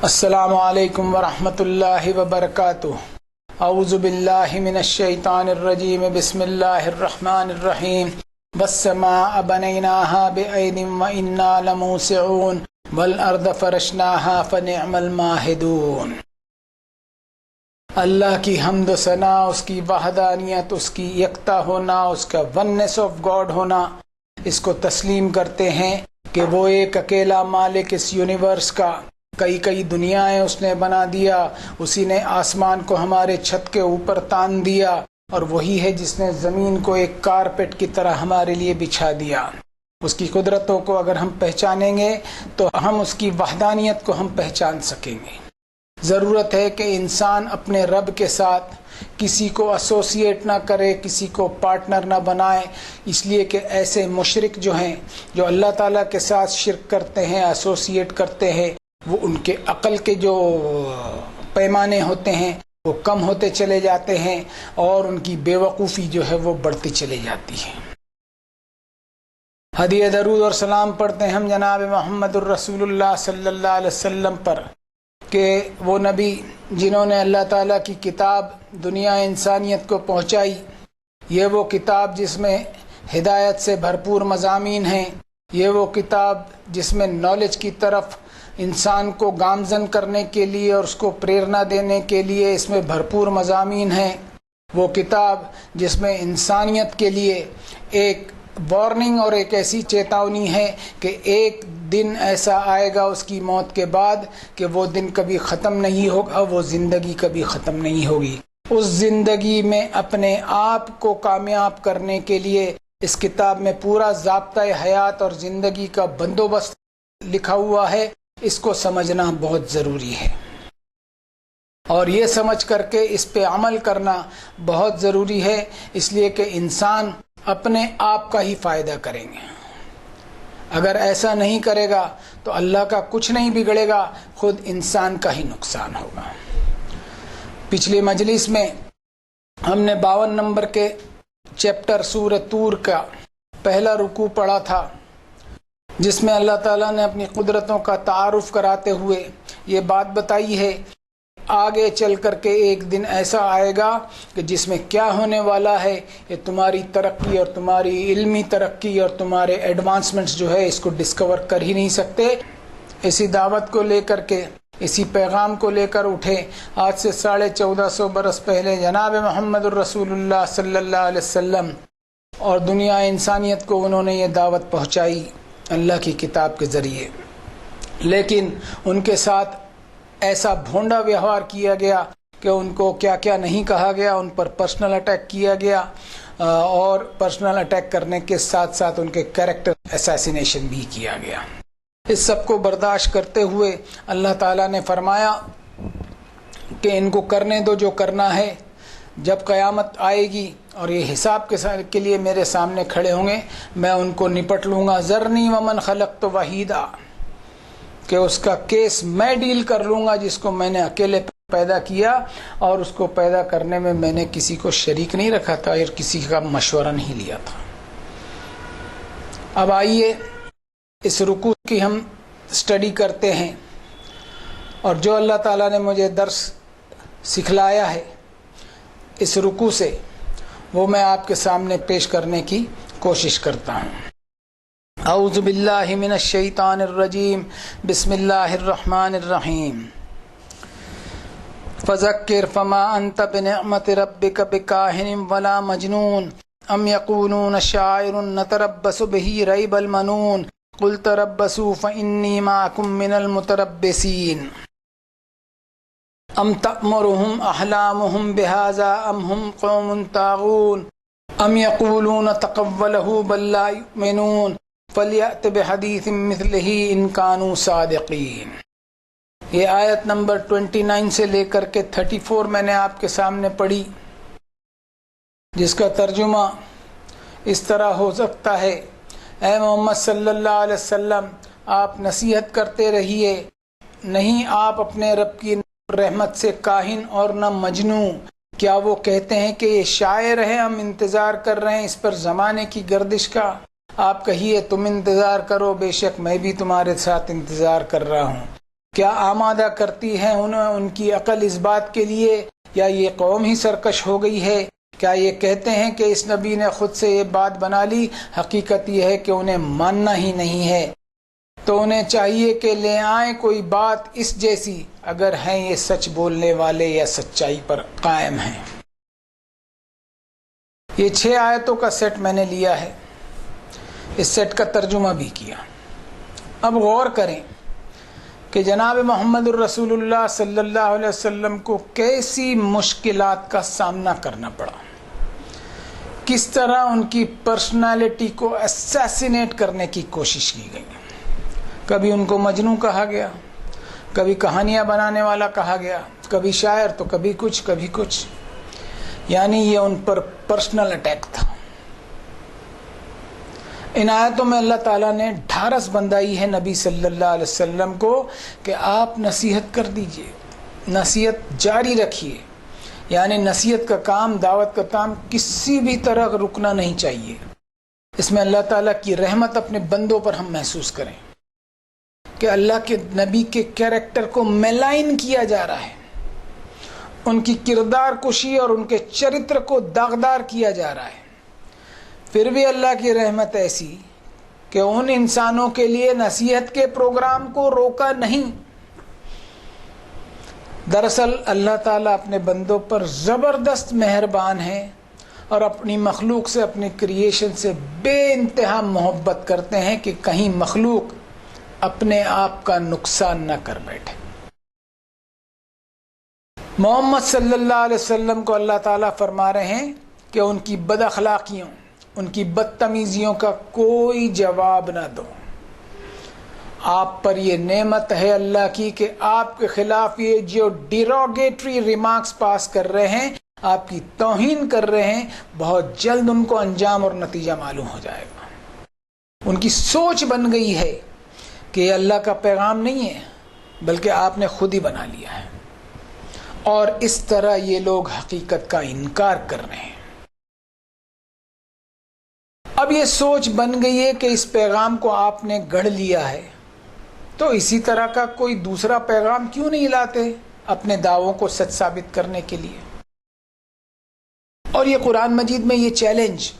السلام علیکم ورحمۃ اللہ وبرکاتہ۔ اعوذ باللہ من الشیطان الرجیم، بسم اللہ الرحمن الرحیم۔ والسماء بنیناها بأید وإنا لموسعون والارض فرشناها فنعم الماہدون۔ اللہ کی حمد و ثنا، اس کی وحدانیت، اس کی یکتا ہونا، اس کا وننس آف گاڈ ہونا، اس کو تسلیم کرتے ہیں کہ وہ ایک اکیلا مالک اس یونیورس کا، کئی دنیایں اس نے بنا دیا، اسی نے آسمان کو ہمارے چھت کے اوپر تان دیا، اور وہی ہے جس نے زمین کو ایک کارپیٹ کی طرح ہمارے لیے بچھا دیا۔ اس کی قدرتوں کو اگر ہم پہچانیں گے تو ہم اس کی وحدانیت کو ہم پہچان سکیں گے۔ ضرورت ہے کہ انسان اپنے رب کے ساتھ کسی کو ایسوسیٹ نہ کرے، کسی کو پارٹنر نہ بنائے، اس لیے کہ ایسے مشرک جو ہیں، جو اللہ تعالیٰ کے ساتھ شرک کرتے ہیں، ایسوسیٹ کرتے ہیں، وہ ان کے عقل کے جو پیمانے ہوتے ہیں وہ کم ہوتے چلے جاتے ہیں، اور ان کی بے وقوفی جو ہے وہ بڑھتی چلی جاتی ہے۔ ہدیہ درود اور سلام پڑھتے ہیں ہم جناب محمد الرسول اللہ صلی اللہ علیہ وسلم پر، کہ وہ نبی جنہوں نے اللہ تعالیٰ کی کتاب دنیا انسانیت کو پہنچائی، یہ وہ کتاب جس میں ہدایت سے بھرپور مضامین ہیں، یہ وہ کتاب جس میں نالج کی طرف انسان کو گامزن کرنے کے لیے اور اس کو پریرنا دینے کے لیے اس میں بھرپور مضامین ہیں، وہ کتاب جس میں انسانیت کے لیے ایک وارننگ اور ایک ایسی چیتاونی ہے کہ ایک دن ایسا آئے گا اس کی موت کے بعد کہ وہ دن کبھی ختم نہیں ہوگا، وہ زندگی کبھی ختم نہیں ہوگی۔ اس زندگی میں اپنے آپ کو کامیاب کرنے کے لیے اس کتاب میں پورا ضابطۂ حیات اور زندگی کا بندوبست لکھا ہوا ہے۔ اس کو سمجھنا بہت ضروری ہے، اور یہ سمجھ کر کے اس پہ عمل کرنا بہت ضروری ہے، اس لیے کہ انسان اپنے آپ کا ہی فائدہ کریں گے۔ اگر ایسا نہیں کرے گا تو اللہ کا کچھ نہیں بگڑے گا، خود انسان کا ہی نقصان ہوگا۔ پچھلی مجلس میں ہم نے 52 نمبر کے چیپٹر سورہ طور کا پہلا رکوع پڑھا تھا، جس میں اللہ تعالیٰ نے اپنی قدرتوں کا تعارف کراتے ہوئے یہ بات بتائی ہے، آگے چل کر کے ایک دن ایسا آئے گا کہ جس میں کیا ہونے والا ہے، یہ تمہاری ترقی اور تمہاری علمی ترقی اور تمہارے ایڈوانسمنٹس جو ہے اس کو ڈسکور کر ہی نہیں سکتے۔ اسی دعوت کو لے کر کے، اسی پیغام کو لے کر اٹھے آج سے 1450 برس پہلے جناب محمد الرسول اللہ صلی اللہ علیہ وسلم، اور دنیا انسانیت کو انہوں نے یہ دعوت پہنچائی اللہ کی کتاب کے ذریعے، لیکن ان کے ساتھ ایسا بھونڈا ویوہار کیا گیا کہ ان کو کیا کیا نہیں کہا گیا، ان پر پرسنل اٹیک کیا گیا، اور پرسنل اٹیک کرنے کے ساتھ ساتھ ان کے کیریکٹر اسیسینیشن بھی کیا گیا۔ اس سب کو برداشت کرتے ہوئے اللہ تعالیٰ نے فرمایا کہ ان کو کرنے دو جو کرنا ہے، جب قیامت آئے گی اور یہ حساب کے لیے میرے سامنے کھڑے ہوں گے، میں ان کو نپٹ لوں گا۔ ذرنی ومن خلقت وحیدا، کہ اس کا کیس میں ڈیل کر لوں گا، جس کو میں نے اکیلے پیدا کیا، اور اس کو پیدا کرنے میں میں نے کسی کو شریک نہیں رکھا تھا اور کسی کا مشورہ نہیں لیا تھا۔ اب آئیے اس رکوع کی ہم سٹڈی کرتے ہیں، اور جو اللہ تعالیٰ نے مجھے درس سکھلایا ہے اس رکوع سے، وہ میں آپ کے سامنے پیش کرنے کی کوشش کرتا ہوں۔ اعوذ باللہ من الشیطان الرجیم، بسم اللہ الرحمن الرحیم۔ فذکر فما انت بنعمت ربک بکاہن ولا مجنون ام یقولون شاعر نتربص به ریب المنون قل تربصوا فانی معکم من المتربصین ام تأمرهم احلامهم بهذا ام هم قوم طاغون ام یقولون تقوله بل لا یؤمنون فلیأت بحدیث مثلہ ان کانوا صادقین۔ یہ آیت نمبر 29 سے لے کر کے 34 میں نے آپ کے سامنے پڑھی، جس کا ترجمہ اس طرح ہو سکتا ہے: اے محمد صلی اللہ علیہ وسلم، آپ نصیحت کرتے رہیے، نہیں آپ اپنے رب کی رحمت سے کاہن اور نہ مجنوں۔ کیا وہ کہتے ہیں کہ یہ شاعر ہے، ہم انتظار کر رہے ہیں اس پر زمانے کی گردش کا؟ آپ کہیے تم انتظار کرو، بے شک میں بھی تمہارے ساتھ انتظار کر رہا ہوں۔ کیا آمادہ کرتی ہے ان کی عقل اس بات کے لیے، یا یہ قوم ہی سرکش ہو گئی ہے؟ کیا یہ کہتے ہیں کہ اس نبی نے خود سے یہ بات بنا لی؟ حقیقت یہ ہے کہ انہیں ماننا ہی نہیں ہے، تو انہیں چاہیے کہ لے آئیں کوئی بات اس جیسی، اگر ہیں یہ سچ بولنے والے یا سچائی پر قائم ہیں۔ یہ 6 آیتوں کا سیٹ میں نے لیا ہے، اس سیٹ کا ترجمہ بھی کیا۔ اب غور کریں کہ جناب محمد الرسول اللہ صلی اللہ علیہ وسلم کو کیسی مشکلات کا سامنا کرنا پڑا، کس طرح ان کی پرسنالٹی کو اسیسینیٹ کرنے کی کوشش کی گئی۔ کبھی ان کو مجنوں کہا گیا، کبھی کہانیاں بنانے والا کہا گیا، کبھی شاعر تو کبھی کچھ، یعنی یہ ان پر پرسنل اٹیک تھا۔ ان آیتوں میں اللہ تعالیٰ نے ڈھارس بندائی ہے نبی صلی اللہ علیہ وسلم کو کہ آپ نصیحت کر دیجئے، نصیحت جاری رکھیے، یعنی نصیحت کا کام، دعوت کا کام کسی بھی طرح رکنا نہیں چاہیے۔ اس میں اللہ تعالیٰ کی رحمت اپنے بندوں پر ہم محسوس کریں کہ اللہ کے نبی کے کیریکٹر کو میلائن کیا جا رہا ہے، ان کی کردار کشی اور ان کے چرتر کو داغدار کیا جا رہا ہے، پھر بھی اللہ کی رحمت ایسی کہ ان انسانوں کے لیے نصیحت کے پروگرام کو روکا نہیں۔ دراصل اللہ تعالیٰ اپنے بندوں پر زبردست مہربان ہے اور اپنی مخلوق سے، اپنی کریشن سے بے انتہا محبت کرتے ہیں کہ کہیں مخلوق اپنے آپ کا نقصان نہ کر بیٹھے۔ محمد صلی اللہ علیہ وسلم کو اللہ تعالیٰ فرما رہے ہیں کہ ان کی بد اخلاقیوں، ان کی بدتمیزیوں کا کوئی جواب نہ دو۔ آپ پر یہ نعمت ہے اللہ کی کہ آپ کے خلاف یہ جو ڈیروگیٹری ریمارکس پاس کر رہے ہیں، آپ کی توہین کر رہے ہیں، بہت جلد ان کو انجام اور نتیجہ معلوم ہو جائے گا۔ ان کی سوچ بن گئی ہے کہ یہ اللہ کا پیغام نہیں ہے بلکہ آپ نے خود ہی بنا لیا ہے، اور اس طرح یہ لوگ حقیقت کا انکار کر رہے ہیں۔ اب یہ سوچ بن گئی ہے کہ اس پیغام کو آپ نے گڑھ لیا ہے، تو اسی طرح کا کوئی دوسرا پیغام کیوں نہیں لاتے اپنے دعووں کو سچ ثابت کرنے کے لیے؟ اور یہ قرآن مجید میں یہ چیلنج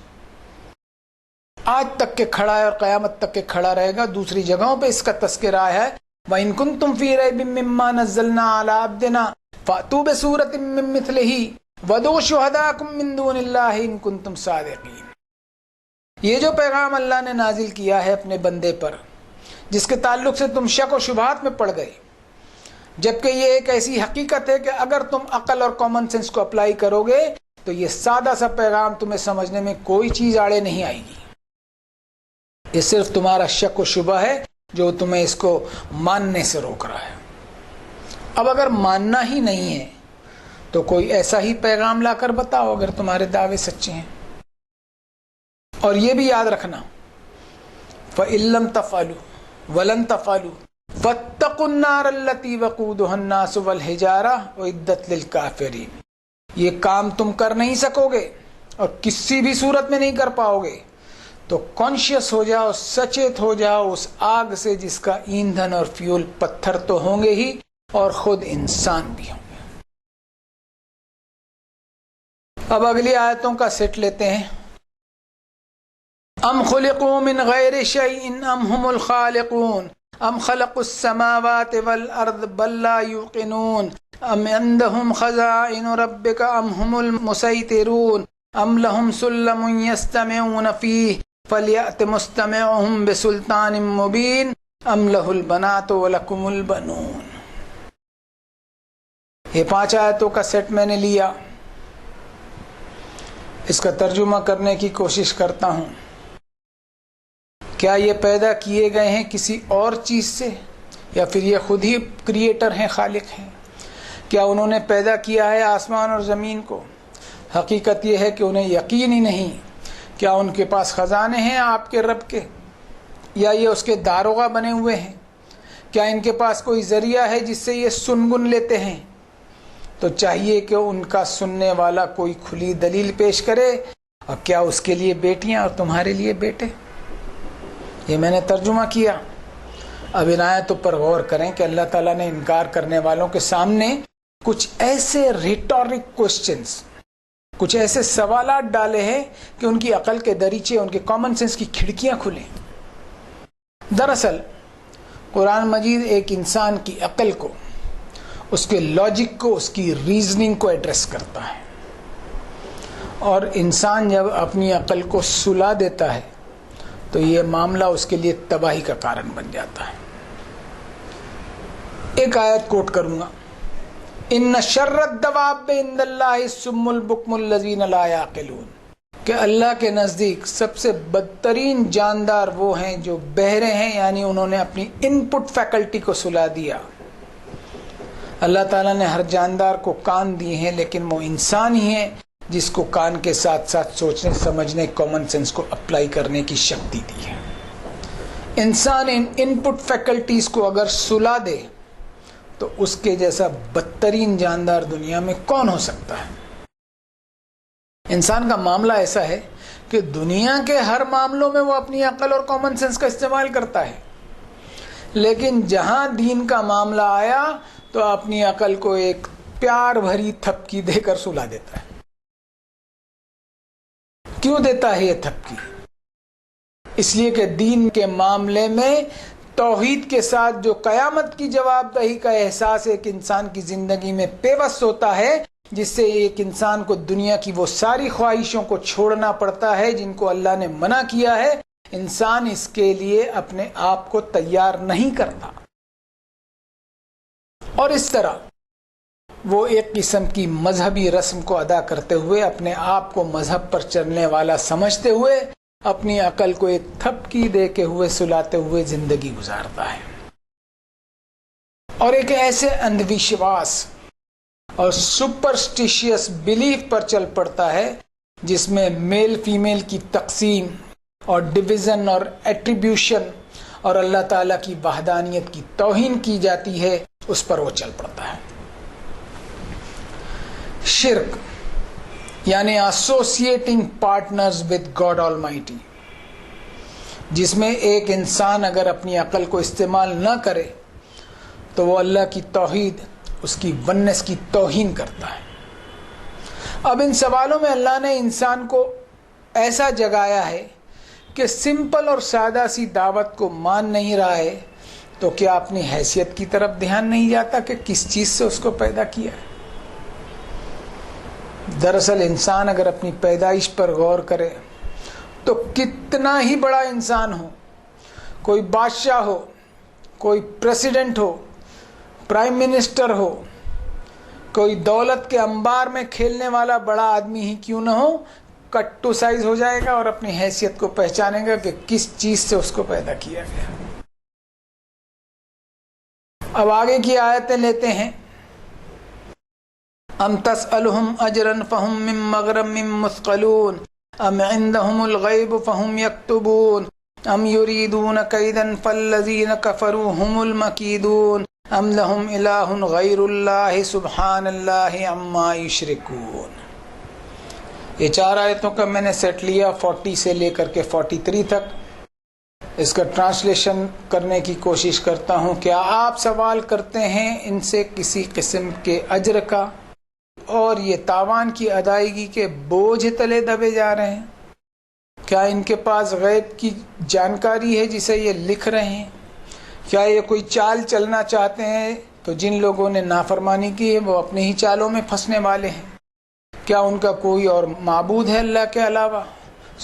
آج تک کے کھڑا ہے اور قیامت تک کے کھڑا رہے گا۔ دوسری جگہوں پہ اس کا تذکرہ ہے، وَإِن كُنتُمْ فِي رَيْبٍ مِّمَّا نَزَّلْنَا عَلَىٰ عَبْدِنَا فَأْتُوا بِسُورَةٍ مِّن مِّثْلِهِ وَادْعُوا شُهَدَاءَكُم مِّن دُونِ اللَّهِ إِن كُنتُمْ صَادِقِينَ۔ یہ جو پیغام اللہ نے نازل کیا ہے اپنے بندے پر، جس کے تعلق سے تم شک و شبہات میں پڑ گئے، جبکہ یہ ایک ایسی حقیقت ہے کہ اگر تم عقل اور کامن سینس کو اپلائی کرو گے تو یہ سادہ سا پیغام تمہیں سمجھنے میں کوئی چیز آڑے نہیں آئے گی۔ یہ صرف تمہارا شک و شبہ ہے جو تمہیں اس کو ماننے سے روک رہا ہے۔ اب اگر ماننا ہی نہیں ہے تو کوئی ایسا ہی پیغام لا کر بتاؤ اگر تمہارے دعوے سچے ہیں۔ اور یہ بھی یاد رکھنا، فَإِن لَّمْ تَفْعَلُوا وَلَن تَفْعَلُوا فَاتَّقُوا النَّارَ الَّتِي وَقُودُهَا النَّاسُ وَالْحِجَارَةُ أُعِدَّتْ لِلْكَافِرِينَ۔ یہ کام تم کر نہیں سکو گے اور کسی بھی صورت میں نہیں کر پاؤ گے، تو کانشیس ہو جاؤ، سچیت ہو جاؤ اس آگ سے جس کا ایندھن اور فیول پتھر تو ہوں گے ہی اور خود انسان بھی ہوں گے۔ اب اگلی آیتوں کا سیٹ لیتے ہیں۔ ام خلقوا من غیر شیء ام هم الخالقون ام خلقوا السماوات والارض بل لا یوقنون ام عندهم خزائن ربک ام هم المسیطرون ام لهم سلم یستمعون فیہ فلیأت مستمعهم بسلطان مبین ام له البنات ولکم البنون۔ یہ 5 آیتوں کا سیٹ میں نے لیا، اس کا ترجمہ کرنے کی کوشش کرتا ہوں۔ کیا یہ پیدا کیے گئے ہیں کسی اور چیز سے، یا پھر یہ خود ہی کریٹر ہیں، خالق ہیں؟ کیا انہوں نے پیدا کیا ہے آسمان اور زمین کو؟ حقیقت یہ ہے کہ انہیں یقین ہی نہیں۔ کیا ان کے پاس خزانے ہیں آپ کے رب کے، یا یہ اس کے داروغہ بنے ہوئے ہیں؟ کیا ان کے پاس کوئی ذریعہ ہے جس سے یہ سن گن لیتے ہیں؟ تو چاہیے کہ ان کا سننے والا کوئی کھلی دلیل پیش کرے۔ اور کیا اس کے لیے بیٹیاں اور تمہارے لیے بیٹے؟ یہ میں نے ترجمہ کیا۔ اب ان آیتوں پر غور کریں کہ اللہ تعالیٰ نے انکار کرنے والوں کے سامنے کچھ ایسے ریٹورک کوسچنز، کچھ ایسے سوالات ڈالے ہیں کہ ان کی عقل کے دریچے، ان کے کامن سینس کی کھڑکیاں کھلیں۔ دراصل قرآن مجید ایک انسان کی عقل کو، اس کے لاجک کو، اس کی ریزننگ کو ایڈریس کرتا ہے، اور انسان جب اپنی عقل کو سلا دیتا ہے تو یہ معاملہ اس کے لیے تباہی کا کارن بن جاتا ہے۔ ایک آیت کوٹ کروں گا، ان شر الدواب عند اللہ الصم البکم الذین لا یعقلون، کہ اللہ کے نزدیک سب سے بدترین جاندار وہ ہیں جو بہرے ہیں، یعنی انہوں نے اپنی ان پٹ فیکلٹی کو سلا دیا۔ اللہ تعالیٰ نے ہر جاندار کو کان دیے ہیں، لیکن وہ انسان ہی ہے جس کو کان کے ساتھ ساتھ سوچنے، سمجھنے، کامن سینس کو اپلائی کرنے کی شکتی دی ہے۔ انسان ان پٹ فیکلٹیز کو اگر سلا دے تو اس کے جیسا بدترین جاندار دنیا میں کون ہو سکتا ہے؟ انسان کا معاملہ ایسا ہے کہ دنیا کے ہر معاملوں میں وہ اپنی عقل اور کامن سینس کا استعمال کرتا ہے، لیکن جہاں دین کا معاملہ آیا تو اپنی عقل کو ایک پیار بھری تھپکی دے کر سلا دیتا ہے۔ کیوں دیتا ہے یہ تھپکی؟ اس لیے کہ دین کے معاملے میں توحید کے ساتھ جو قیامت کی جواب دہی کا احساس ایک انسان کی زندگی میں پیوست ہوتا ہے، جس سے ایک انسان کو دنیا کی وہ ساری خواہشوں کو چھوڑنا پڑتا ہے جن کو اللہ نے منع کیا ہے، انسان اس کے لیے اپنے آپ کو تیار نہیں کرتا، اور اس طرح وہ ایک قسم کی مذہبی رسم کو ادا کرتے ہوئے، اپنے آپ کو مذہب پر چلنے والا سمجھتے ہوئے، اپنی عقل کو ایک تھپکی دے کے ہوئے سلاتے ہوئے زندگی گزارتا ہے، اور ایک ایسے اندھ وشواس اور سپرسٹیشیس بلیف پر چل پڑتا ہے جس میں میل فیمیل کی تقسیم اور ڈویژن اور ایٹریبیوشن اور اللہ تعالیٰ کی وحدانیت کی توہین کی جاتی ہے، اس پر وہ چل پڑتا ہے۔ شرک یعنی associating partners with God Almighty, جس میں ایک انسان اگر اپنی عقل کو استعمال نہ کرے تو وہ اللہ کی توحید، اس کی ونس کی توہین کرتا ہے۔ اب ان سوالوں میں اللہ نے انسان کو ایسا جگایا ہے کہ سمپل اور سادہ سی دعوت کو مان نہیں رہا ہے تو کیا اپنی حیثیت کی طرف دھیان نہیں جاتا کہ کس چیز سے اس کو پیدا کیا ہے؟ دراصل انسان اگر اپنی پیدائش پر غور کرے تو کتنا ہی بڑا انسان ہو، کوئی بادشاہ ہو، کوئی پریزیڈنٹ ہو، پرائم منسٹر ہو، کوئی دولت کے انبار میں کھیلنے والا بڑا آدمی ہی کیوں نہ ہو، کٹ ٹو سائز ہو جائے گا اور اپنی حیثیت کو پہچانے گا کہ کس چیز سے اس کو پیدا کیا گیا۔ اب آگے کی آیتیں لیتے ہیں، ام تسألهم اجرا فهم من مغرم مثقلون ام عندهم الغیب فهم یکتبون ام یریدون کیدا فالذین کفروا هم المکیدون ام لهم الہ غیر اللہ سبحان اللہ عما یشرکون۔ یہ 4 آیتوں کا میں نے سیٹ لیا 40 سے لے کر کے 43 تک۔ اس کا ٹرانسلیشن کرنے کی کوشش کرتا ہوں۔ کیا آپ سوال کرتے ہیں ان سے کسی قسم کے اجر کا اور یہ تاوان کی ادائیگی کے بوجھ تلے دبے جا رہے ہیں؟ کیا ان کے پاس غیب کی جانکاری ہے جسے یہ لکھ رہے ہیں؟ کیا یہ کوئی چال چلنا چاہتے ہیں تو جن لوگوں نے نافرمانی کی ہے وہ اپنے ہی چالوں میں پھنسنے والے ہیں؟ کیا ان کا کوئی اور معبود ہے اللہ کے علاوہ؟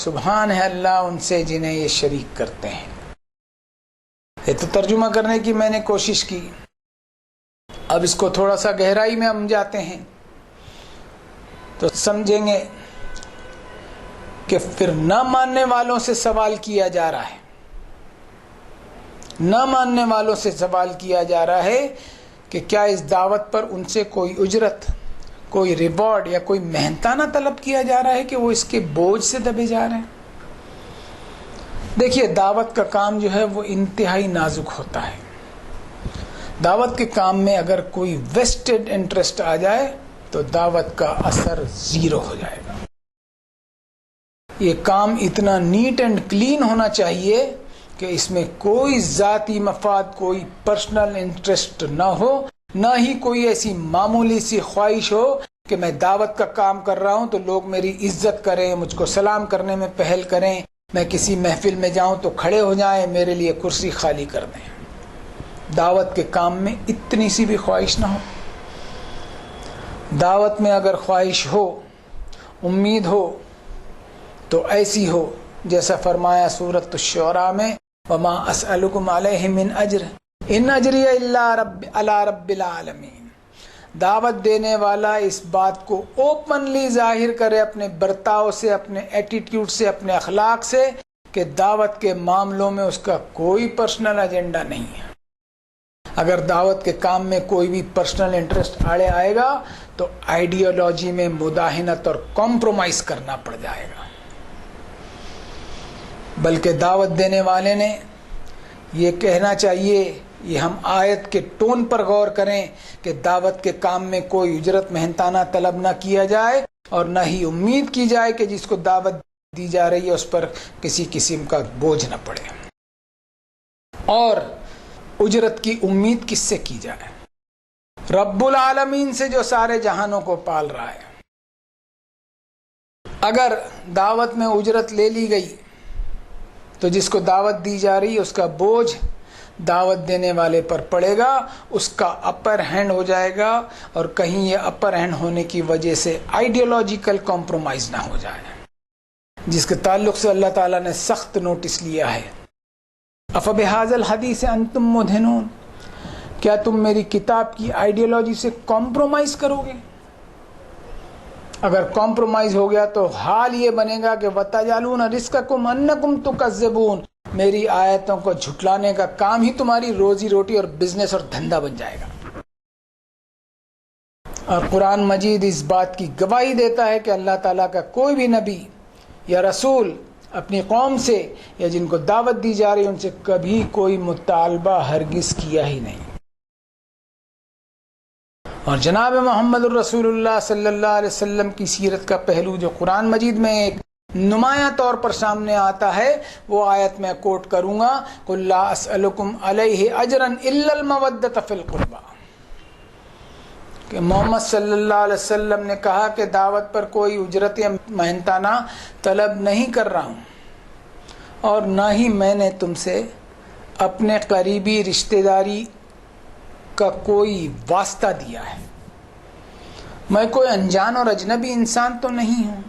سبحان ہے اللہ ان سے جنہیں یہ شریک کرتے ہیں۔ یہ تو ترجمہ کرنے کی میں نے کوشش کی، اب اس کو تھوڑا سا گہرائی میں ہم جاتے ہیں تو سمجھیں گے کہ پھر نہ ماننے والوں سے سوال کیا جا رہا ہے، نہ ماننے والوں سے سوال کیا جا رہا ہے کہ کیا اس دعوت پر ان سے کوئی اجرت، کوئی ریوارڈ یا کوئی محنتانہ طلب کیا جا رہا ہے کہ وہ اس کے بوجھ سے دبے جا رہے ہیں۔ دیکھیے دعوت کا کام جو ہے وہ انتہائی نازک ہوتا ہے۔ دعوت کے کام میں اگر کوئی ویسٹڈ انٹرسٹ آ جائے تو دعوت کا اثر 0 ہو جائے گا۔ یہ کام اتنا نیٹ اینڈ کلین ہونا چاہیے کہ اس میں کوئی ذاتی مفاد، کوئی پرسنل انٹرسٹ نہ ہو، نہ ہی کوئی ایسی معمولی سی خواہش ہو کہ میں دعوت کا کام کر رہا ہوں تو لوگ میری عزت کریں، مجھ کو سلام کرنے میں پہل کریں، میں کسی محفل میں جاؤں تو کھڑے ہو جائیں، میرے لیے کرسی خالی کر دیں۔ دعوت کے کام میں اتنی سی بھی خواہش نہ ہو۔ دعوت میں اگر خواہش ہو، امید ہو، تو ایسی ہو جیسا فرمایا سورۃ الشعراء میں، وما اسألکم علیہ من اجر ان اجری الا علی رب العالمین۔ دعوت دینے والا اس بات کو اوپنلی ظاہر کرے اپنے برتاؤ سے، اپنے ایٹیٹیوڈ سے، اپنے اخلاق سے، کہ دعوت کے معاملوں میں اس کا کوئی پرسنل ایجنڈا نہیں ہے۔ اگر دعوت کے کام میں کوئی بھی پرسنل انٹرسٹ آڑے آئے گا تو آئیڈیالوجی میں مداہنت اور کمپرومائز کرنا پڑ جائے گا۔ بلکہ دعوت دینے والے نے یہ کہنا چاہیے، یہ ہم آیت کے ٹون پر غور کریں کہ دعوت کے کام میں کوئی اجرت محنتانہ طلب نہ کیا جائے اور نہ ہی امید کی جائے کہ جس کو دعوت دی جا رہی ہے اس پر کسی قسم کا بوجھ نہ پڑے۔ اور اجرت کی امید کس سے کی جائے؟ رب العالمین سے جو سارے جہانوں کو پال رہا ہے۔ اگر دعوت میں اجرت لے لی گئی تو جس کو دعوت دی جا رہی ہے اس کا بوجھ دعوت دینے والے پر پڑے گا، اس کا اپر ہینڈ ہو جائے گا، اور کہیں یہ اپر ہینڈ ہونے کی وجہ سے آئیڈیالوجیکل کمپرومائز نہ ہو جائے، جس کے تعلق سے اللہ تعالیٰ نے سخت نوٹس لیا ہے۔ افبہذا الحدیث انتم مدہنون، کیا تم میری کتاب کی آئیڈیالوجی سے کمپرومائز کرو گے؟ اگر کمپرومائز ہو گیا تو حال یہ بنے گا کہ وَتَجْعَلُونَ رِزْقَكُمْ أَنَّكُمْ تُكَذِّبُونَ، میری آیتوں کو جھٹلانے کا کام ہی تمہاری روزی روٹی اور بزنس اور دھندا بن جائے گا۔ اور قرآن مجید اس بات کی گواہی دیتا ہے کہ اللہ تعالیٰ کا کوئی بھی نبی یا رسول اپنی قوم سے یا جن کو دعوت دی جا رہی ان سے کبھی کوئی مطالبہ ہرگز کیا ہی نہیں۔ اور جناب محمد الرسول اللہ صلی اللہ علیہ وسلم کی سیرت کا پہلو جو قرآن مجید میں ایک نمایاں طور پر سامنے آتا ہے، وہ آیت میں کوٹ کروں گا، قُلْ لَا أَسْأَلُكُمْ عَلَيْهِ أَجْرًا إِلَّا الْمَوَدَّةَ فِي الْقُرْبَى، کہ محمد صلی اللہ علیہ وسلم نے کہا کہ دعوت پر کوئی اجرت یا محنتانہ طلب نہیں کر رہا ہوں، اور نہ ہی میں نے تم سے اپنے قریبی رشتہ داری کا کوئی واسطہ دیا ہے۔ میں کوئی انجان اور اجنبی انسان تو نہیں ہوں،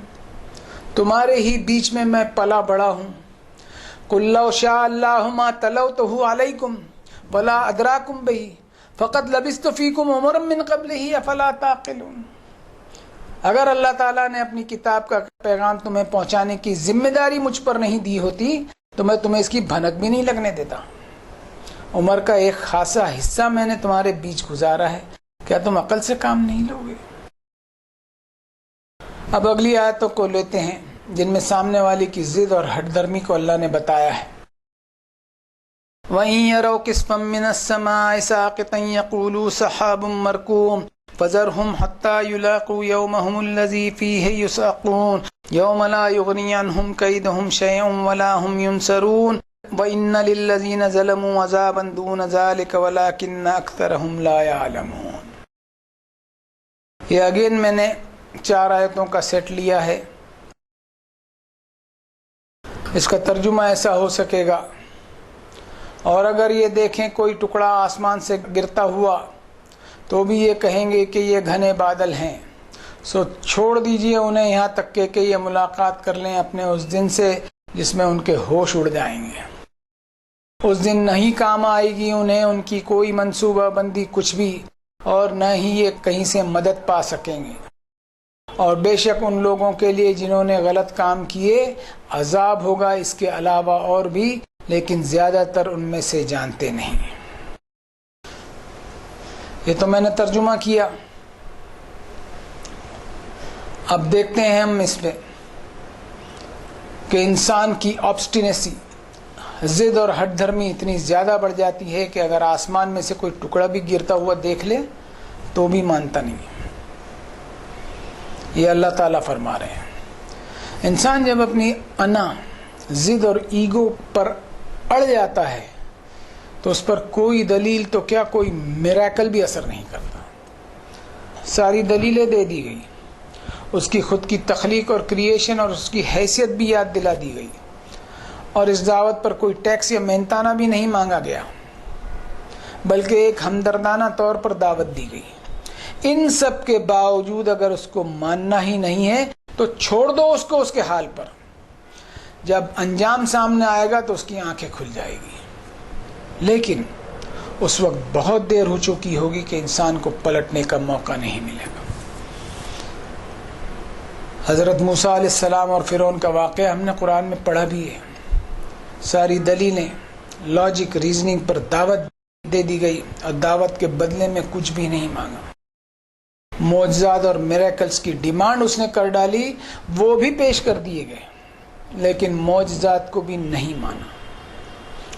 تمہارے ہی بیچ میں میں پلا بڑا ہوں۔ قُلْ لَوْ شَاءَ اللَّهُ مَا تَلَوْتُهُ عَلَيْكُمْ وَلَا أَدْرَاكُمْ بِهِ فَقَدْ لَبِثْتُ فِيكُمْ عُمُرًا مِّن قَبْلِهِ أَفَلَا تَعْقِلُونَ، اگر اللہ تعالیٰ نے اپنی کتاب کا پیغام تمہیں پہنچانے کی ذمہ داری مجھ پر نہیں دی ہوتی تو میں تمہیں اس کی بھنک بھی نہیں لگنے دیتا۔ عمر کا ایک خاصا حصہ میں نے تمہارے بیچ گزارا ہے، کیا تم عقل سے کام نہیں لوگے؟ اب اگلی آیتوں کو لیتے ہیں جن میں سامنے والی کی ضد اور ہٹ درمی کو اللہ نے بتایا ہے۔ وَإِن يَرَوْا كِسْفًا مِّنَ السَّمَاءِ سَاقِطًا يَقُولُوا سَحَابٌ مَّرْكُومٌ فَذَرْهُمْ حَتَّىٰ يُلَاقُوا يَوْمَهُمُ الَّذِي فِيهِ يُسْعَقُونَ يَوْمَ لَا يُغْنِي عَنْهُمْ كَيْدُهُمْ شَيْئًا وَلَا هُمْ يُنصَرُونَ وَإِنَّ لِلَّذِينَ ظَلَمُوا عَذَابًا دُونَ ذَلِكَ وَلَٰكِنَّ أَكْثَرَهُمْ لَا يَعْلَمُونَ۔ یہ اگین میں نے 4 آیتوں کا سیٹ لیا ہے، اس کا ترجمہ ایسا ہو سکے گا، اور اگر یہ دیکھیں کوئی ٹکڑا آسمان سے گرتا ہوا تو بھی یہ کہیں گے کہ یہ گھنے بادل ہیں، سو چھوڑ دیجئے انہیں یہاں تک کہ یہ ملاقات کر لیں اپنے اس دن سے جس میں ان کے ہوش اڑ جائیں گے۔ اس دن نہیں کام آئے گی انہیں ان کی کوئی منصوبہ بندی کچھ بھی، اور نہ ہی یہ کہیں سے مدد پا سکیں گے۔ اور بے شک ان لوگوں کے لیے جنہوں نے غلط کام کیے عذاب ہوگا اس کے علاوہ اور بھی، لیکن زیادہ تر ان میں سے جانتے نہیں۔ یہ تو میں نے ترجمہ کیا، اب دیکھتے ہیں ہم اس میں کہ انسان کی آبسٹینیسی، ضد اور ہٹ دھرمی اتنی زیادہ بڑھ جاتی ہے کہ اگر آسمان میں سے کوئی ٹکڑا بھی گرتا ہوا دیکھ لے تو بھی مانتا نہیں۔ یہ اللہ تعالیٰ فرما رہے ہیں، انسان جب اپنی انا، ضد اور ایگو پر اڑ جاتا ہے تو اس پر کوئی دلیل تو کیا کوئی میریکل بھی اثر نہیں کرتا. ساری دلیلیں دے دی گئی، اس کی خود کی تخلیق اور کریشن اور اس کی حیثیت بھی یاد دلا دی گئی، اور اس دعوت پر کوئی ٹیکس یا محنتانہ بھی نہیں مانگا گیا، بلکہ ایک ہمدردانہ طور پر دعوت دی گئی. ان سب کے باوجود اگر اس کو ماننا ہی نہیں ہے تو چھوڑ دو اس کو اس کے حال پر. جب انجام سامنے آئے گا تو اس کی آنکھیں کھل جائے گی، لیکن اس وقت بہت دیر ہو چکی ہوگی کہ انسان کو پلٹنے کا موقع نہیں ملے گا. حضرت موسیٰ علیہ السلام اور فرعون کا واقعہ ہم نے قرآن میں پڑھا بھی ہے. ساری دلیلیں، لاجک، ریزننگ پر دعوت دے دی گئی اور دعوت کے بدلے میں کچھ بھی نہیں مانگا. معجزات اور میریکلز کی ڈیمانڈ اس نے کر ڈالی، وہ بھی پیش کر دیے گئے، لیکن معجزات کو بھی نہیں مانا.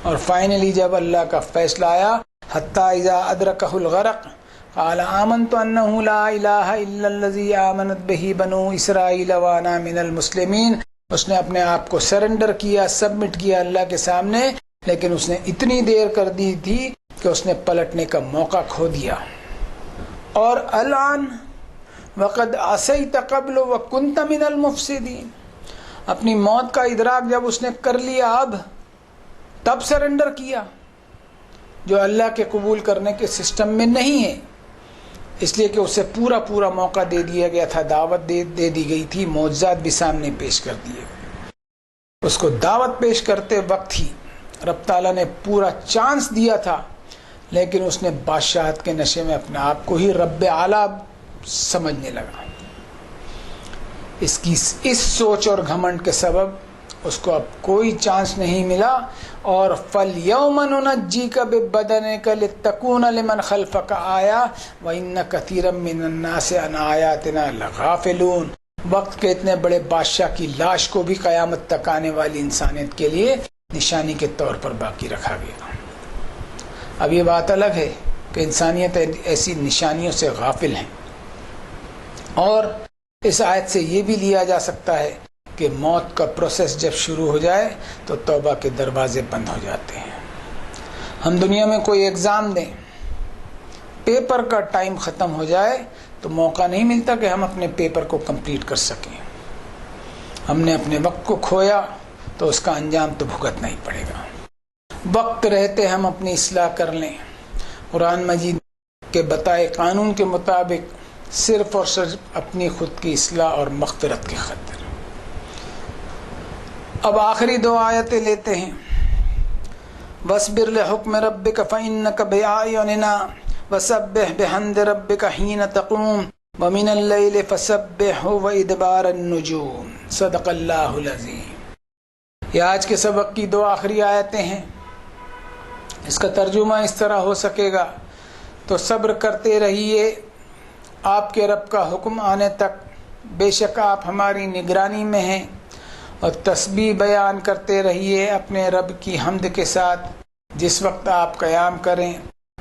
اور فائنلی جب اللہ کا فیصلہ آیا، حتیٰ اذا ادرکہ الغرق قال آمنت انہ لا الہ الا الذی آمنت بہ بنو اسرائیل وانا من المسلمین، اس نے اپنے آپ کو سرنڈر کیا، سبمٹ کیا اللہ کے سامنے، لیکن اس نے اتنی دیر کر دی تھی کہ اس نے پلٹنے کا موقع کھو دیا. اور الان وقد عصیت قبل وکنت من المفسدین، اپنی موت کا ادراک جب اس نے کر لیا اب تب سرنڈر کیا، جو اللہ کے قبول کرنے کے سسٹم میں نہیں ہے، اس لیے کہ اسے پورا موقع دے دیا گیا تھا، دعوت دے دی گئی تھی، معجزات بھی سامنے پیش کر دیے گئے. اس کو دعوت پیش کرتے وقت ہی رب تعالیٰ نے پورا چانس دیا تھا، لیکن اس نے بادشاہت کے نشے میں اپنے آپ کو ہی رب اعلیٰ سمجھنے لگا. اس سوچ اور گھمنڈ کے سبب اس کو اب کوئی چانس نہیں ملا. اور فَالْيَوْمَ نُنَجِّيكَ بِبَدَنِكَ لِتَّكُونَ لِمَنْ خَلْفَكَ آیَةً وَإِنَّ كَثِيرًا مِّنَ النَّاسِ عَنْ آیَاتِنَا لَغَافِلُونَ. وقت کے اتنے بڑے بادشاہ کی لاش کو بھی قیامت تک آنے والی انسانیت کے لیے نشانی کے طور پر باقی رکھا گیا. اب یہ بات الگ ہے کہ انسانیت ایسی نشانیوں سے غافل ہیں، اور اس آیت سے یہ بھی لیا جا سکتا ہے کہ موت کا پروسیس جب شروع ہو جائے تو توبہ کے دروازے بند ہو جاتے ہیں. ہم دنیا میں کوئی ایگزام دیں، پیپر کا ٹائم ختم ہو جائے تو موقع نہیں ملتا کہ ہم اپنے پیپر کو کمپلیٹ کر سکیں. ہم نے اپنے وقت کو کھویا تو اس کا انجام تو بھگتنا ہی پڑے گا. وقت رہتے ہم اپنی اصلاح کر لیں. قرآن مجید کے بتائے قانون کے مطابق صرف اور صرف اپنی خود کی اصلاح اور مغفرت کی خاطر. اب آخری دو آیتیں لیتے ہیں. وَاصْبِرْ لِحُكْمِ رَبِّكَ فَإِنَّكَ بِأَعْيُنِنَا وَسَبِّحْ بِحَمْدِ رَبِّكَ حِينَ تَقُومُ وَمِنَ اللَّيْلِ فَسَبِّحْهُ وَإِدْبَارَ النُّجُومِ. صدق اللہ العظیم. یہ آج کے سبق کی دو آخری آیتیں ہیں. اس کا ترجمہ اس طرح ہو سکے گا: تو صبر کرتے رہیے آپ کے رب کا حکم آنے تک، بے شک آپ ہماری نگرانی میں ہیں. اور تسبیح بیان کرتے رہیے اپنے رب کی حمد کے ساتھ جس وقت آپ قیام کریں،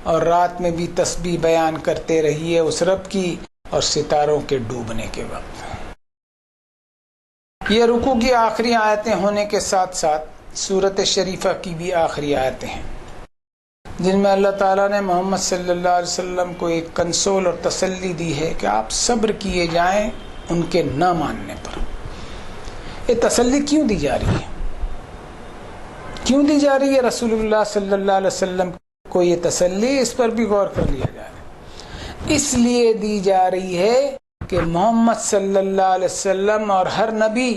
اور رات میں بھی تسبیح بیان کرتے رہیے اس رب کی اور ستاروں کے ڈوبنے کے وقت. یہ رکوع کی آخری آیتیں ہونے کے ساتھ ساتھ سورت شریفہ کی بھی آخری آیتیں ہیں، جن میں اللہ تعالیٰ نے محمد صلی اللہ علیہ وسلم کو ایک کنسول اور تسلی دی ہے کہ آپ صبر کیے جائیں ان کے نہ ماننے پر. یہ تسلی کیوں دی جا رہی ہے؟ کیوں دی جا رہی ہے رسول اللہ صلی اللہ علیہ وسلم کو یہ تسلی؟ اس پر بھی غور کر لیا جائے. اس لیے دی جا رہی ہے کہ محمد صلی اللہ علیہ وسلم اور ہر نبی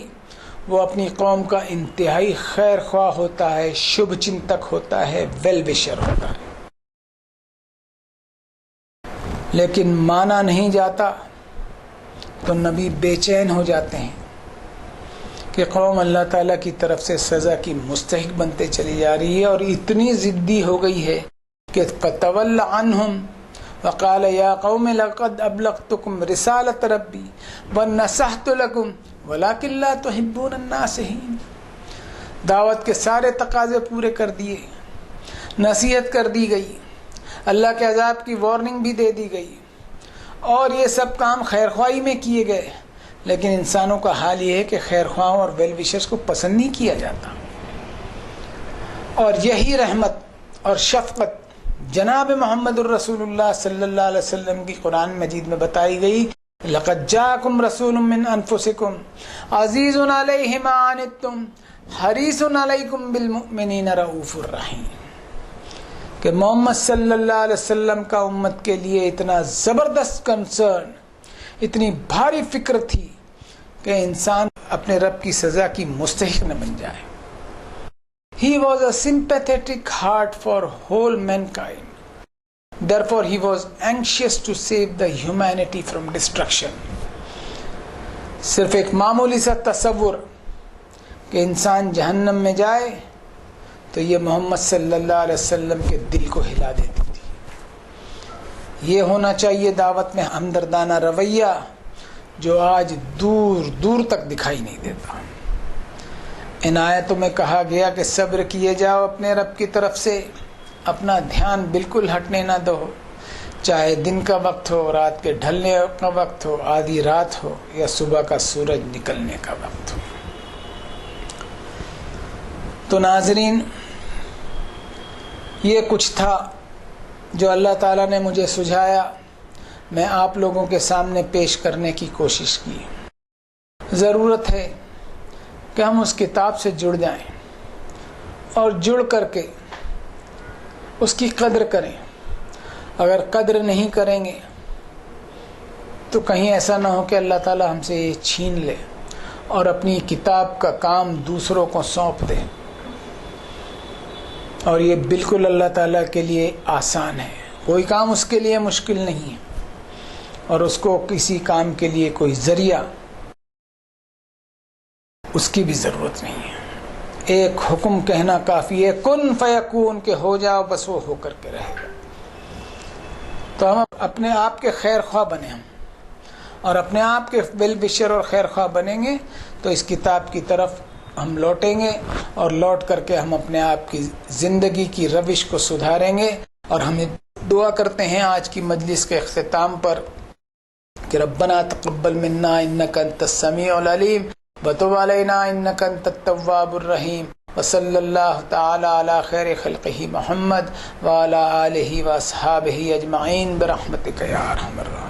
وہ اپنی قوم کا انتہائی خیر خواہ ہوتا ہے، شبھ چنتک ہوتا ہے، ویل وشر ہوتا ہے. لیکن مانا نہیں جاتا تو نبی بے چین ہو جاتے ہیں کہ قوم اللہ تعالیٰ کی طرف سے سزا کی مستحق بنتے چلی جا رہی ہے، اور اتنی ضدی ہو گئی ہے کہ فَتَوَلَّ عَنْهُمْ وَقَالَ يَا قَوْمِ لَقَدْ أَبْلَغْتُكُمْ رِسَالَةَ رَبِّي وَنَصَحْتُ لَكُمْ وَلَكِنْ لَا تُحِبُّونَ النَّاصِحِينَ. دعوت کے سارے تقاضے پورے کر دیے، نصیحت کر دی گئی، اللہ کے عذاب کی وارننگ بھی دے دی گئی، اور یہ سب کام خیر خواہی میں کیے گئے. لیکن انسانوں کا حال یہ ہے کہ خیر خواہوں اور ویل وشرز کو پسند نہیں کیا جاتا. اور یہی رحمت اور شفقت جناب محمد الرسول اللہ صلی اللہ علیہ وسلم کی قرآن مجید میں بتائی گئی. لقد جاءکم رسول من انفسکم عزیز علیہ ما عنتم حریص علیکم بالمؤمنین رؤوف الرحیم، کہ محمد صلی اللہ علیہ وسلم کا امت کے لیے اتنا زبردست کنسرن، اتنی بھاری فکر تھی کہ انسان اپنے رب کی سزا کی مستحق نہ بن جائے. He was a sympathetic heart for whole mankind. Therefore, he was anxious to save the humanity from destruction. صرف ایک معمولی سا تصور کہ انسان جہنم میں جائے تو یہ محمد صلی اللہ علیہ وسلم کے دل کو ہلا دیتی تھی. یہ ہونا چاہیے دعوت میں ہمدردانہ رویہ جو آج دور دور تک دکھائی نہیں دیتا. ان آیتوں میں کہا گیا کہ صبر کیے جاؤ اپنے رب کی طرف سے، اپنا دھیان بالکل ہٹنے نہ دو، چاہے دن کا وقت ہو، رات کے ڈھلنے کا وقت ہو، آدھی رات ہو یا صبح کا سورج نکلنے کا وقت ہو. تو ناظرین، یہ کچھ تھا جو اللہ تعالیٰ نے مجھے سجھایا، میں آپ لوگوں کے سامنے پیش کرنے کی کوشش کی. ضرورت ہے کہ ہم اس کتاب سے جڑ جائیں اور جڑ کر کے اس کی قدر کریں. اگر قدر نہیں کریں گے تو کہیں ایسا نہ ہو کہ اللہ تعالیٰ ہم سے یہ چھین لے اور اپنی کتاب کا کام دوسروں کو سونپ دے. اور یہ بالکل اللہ تعالیٰ کے لیے آسان ہے، کوئی کام اس کے لیے مشکل نہیں ہے، اور اس کو کسی کام کے لیے کوئی ذریعہ اس کی بھی ضرورت نہیں ہے. ایک حکم کہنا کافی ہے، کن فیکون، کہ ہو جاؤ، بس وہ ہو کر کے رہے گا. تو ہم اپنے آپ کے خیر خواہ بنیں، ہم اور اپنے آپ کے ویل وشر اور خیر خواہ بنیں گے تو اس کتاب کی طرف ہم لوٹیں گے، اور لوٹ کر کے ہم اپنے آپ کی زندگی کی روش کو سدھاریں گے. اور ہم دعا کرتے ہیں آج کی مجلس کے اختتام پر کہ ربنا تقبل منا انک انت السمیع العلیم وتب علینا انک انت التواب الرحیم، وصلی اللہ تعالی علی خیر خلقہ محمد وعلی آلہ واصحابہ اجمعین برحمتک یا ارحم الراحمین.